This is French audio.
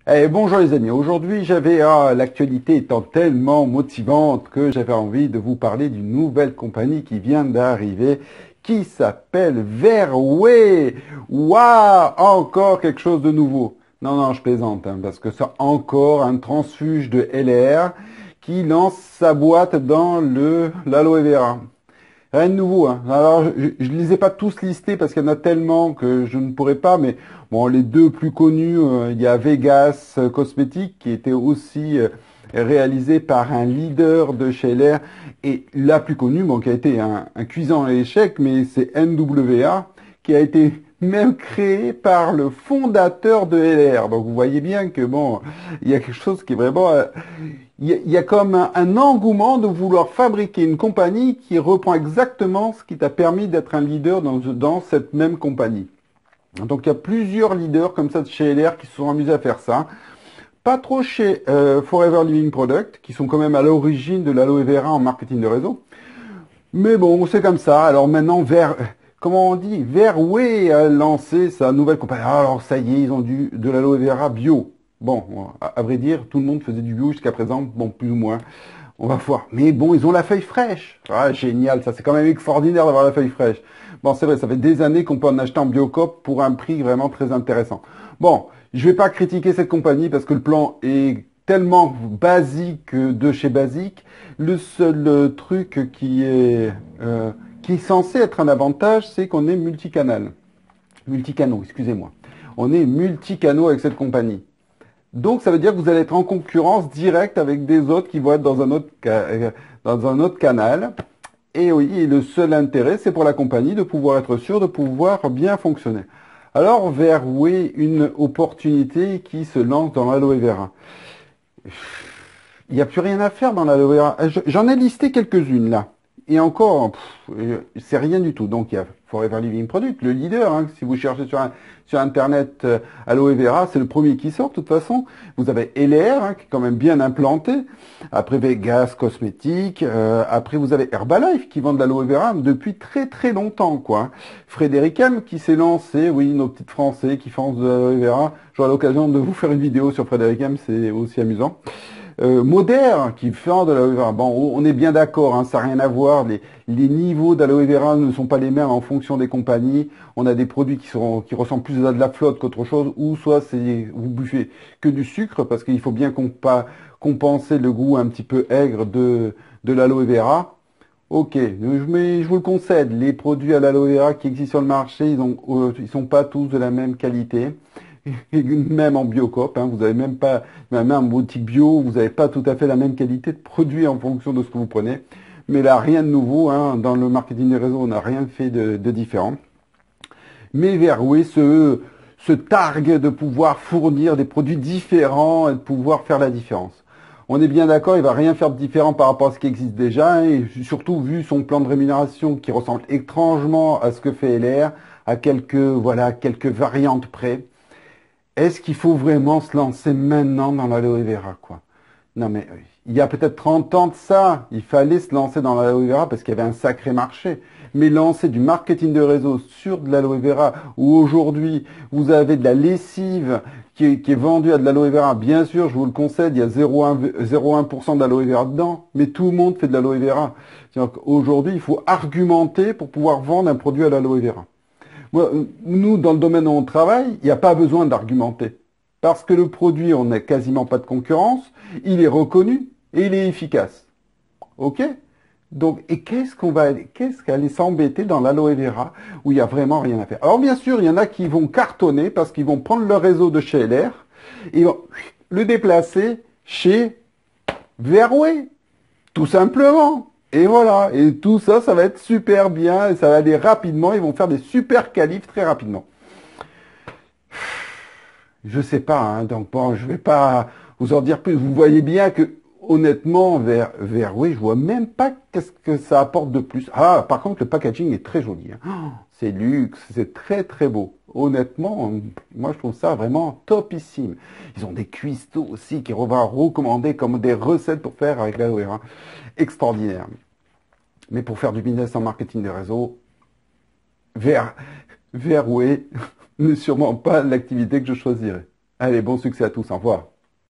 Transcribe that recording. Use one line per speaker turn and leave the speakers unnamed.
Bonjour les amis, aujourd'hui l'actualité étant tellement motivante que j'avais envie de vous parler d'une nouvelle compagnie qui vient d'arriver qui s'appelle Verway. Waouh, encore quelque chose de nouveau. Non, non, je plaisante, hein, parce que c'est encore un transfuge de LR qui lance sa boîte dans l'aloe vera. Rien de nouveau, hein. Alors, je ne les ai pas tous listés parce qu'il y en a tellement que je ne pourrais pas, mais bon, les deux plus connus, il y a Vegas Cosmetics qui était aussi réalisé par un leader de chez LR, et la plus connue, bon, qui a été un cuisant à l'échec, mais c'est NWA, qui a été même créé par le fondateur de LR. Donc vous voyez bien que bon, il y a quelque chose qui est vraiment il y a comme un engouement de vouloir fabriquer une compagnie qui reprend exactement ce qui t'a permis d'être un leader dans cette même compagnie. Donc il y a plusieurs leaders comme ça de chez LR qui se sont amusés à faire ça. Pas trop chez Forever Living Product, qui sont quand même à l'origine de l'aloe vera en marketing de réseau. Mais bon, c'est comme ça. Alors maintenant, comment on dit, Verway a lancé sa nouvelle compagnie. Ah, alors ça y est, ils ont de l'aloe vera bio. Bon, à vrai dire, tout le monde faisait du bio jusqu'à présent, bon, plus ou moins. On va voir. Mais bon, ils ont la feuille fraîche. Ah, génial, ça c'est quand même extraordinaire d'avoir la feuille fraîche. Bon, c'est vrai, ça fait des années qu'on peut en acheter en Biocop pour un prix vraiment très intéressant. Bon, je vais pas critiquer cette compagnie parce que le plan est tellement basique de chez basique. Le seul truc qui est censé être un avantage, c'est qu'on est multicanal. Multicanaux, excusez-moi. On est multicanaux avec cette compagnie. Donc, ça veut dire que vous allez être en concurrence directe avec des autres qui vont être dans un autre canal. Et oui, et le seul intérêt, c'est pour la compagnie de pouvoir être sûr de pouvoir bien fonctionner. Alors, vers où est une opportunité qui se lance dans l'aloe vera? Il n'y a plus rien à faire dans l'aloe vera. J'en ai listé quelques-unes là. Et encore, c'est rien du tout. Donc il y a Forever Living Product, le leader. Hein. Si vous cherchez sur Internet aloe vera, c'est le premier qui sort de toute façon. Vous avez LR, hein, qui est quand même bien implanté. Après Vegas Cosmetics. Après vous avez Herbalife qui vend de l'aloe vera depuis très très longtemps, quoi. Frédéric M qui s'est lancé, oui, nos petites Français qui font de l'aloe vera. J'aurai l'occasion de vous faire une vidéo sur Frédéric M, c'est aussi amusant. Moder qui fait de l'aloe vera. Bon, on est bien d'accord, hein, ça n'a rien à voir. Les niveaux d'aloe vera ne sont pas les mêmes en fonction des compagnies. On a des produits qui ressemblent plus à de la flotte qu'autre chose, ou soit vous bouffez que du sucre parce qu'il faut bien compenser le goût un petit peu aigre de l'aloe vera. Ok, mais je vous le concède, les produits à l'aloe vera qui existent sur le marché, ils sont pas tous de la même qualité. Et même en Biocop, hein, vous avez même en boutique bio, vous n'avez pas tout à fait la même qualité de produit en fonction de ce que vous prenez. Mais là, rien de nouveau, hein, dans le marketing des réseaux, on n'a rien fait de différent. Mais Verway se targue de pouvoir fournir des produits différents et de pouvoir faire la différence. On est bien d'accord, il va rien faire de différent par rapport à ce qui existe déjà, et surtout vu son plan de rémunération qui ressemble étrangement à ce que fait LR, à quelques variantes près. Est-ce qu'il faut vraiment se lancer maintenant dans l'aloe vera, quoi? Non, mais il y a peut-être 30 ans de ça, il fallait se lancer dans l'aloe vera parce qu'il y avait un sacré marché. Mais lancer du marketing de réseau sur de l'aloe vera, où aujourd'hui vous avez de la lessive qui est vendue à de l'aloe vera, bien sûr, je vous le concède, il y a 0,1% d'aloe vera dedans, mais tout le monde fait de l'aloe vera. Aujourd'hui, il faut argumenter pour pouvoir vendre un produit à l'aloe vera. Nous, dans le domaine où on travaille, il n'y a pas besoin d'argumenter. Parce que le produit, on n'a quasiment pas de concurrence, il est reconnu et il est efficace. OK? Donc, et qu'est-ce qu'aller s'embêter dans l'aloe vera où il n'y a vraiment rien à faire? Alors, bien sûr, il y en a qui vont cartonner parce qu'ils vont prendre leur réseau de chez LR et vont le déplacer chez Verway. Tout simplement. Et voilà. Et tout ça, ça va être super bien. Et ça va aller rapidement. Ils vont faire des super qualifs très rapidement. Je sais pas. Hein, donc bon, je vais pas vous en dire plus. Vous voyez bien que, honnêtement, oui, je vois même pas qu'est-ce que ça apporte de plus. Ah, par contre, le packaging est très joli. Hein. Oh, c'est luxe. C'est très très beau. Honnêtement, moi je trouve ça vraiment topissime. Ils ont des cuistots aussi qui vont recommander comme des recettes pour faire avec l'aloe vera. Extraordinaire. Mais pour faire du business en marketing de réseau, vers, Verway n'est sûrement pas l'activité que je choisirais. Allez, bon succès à tous, au revoir.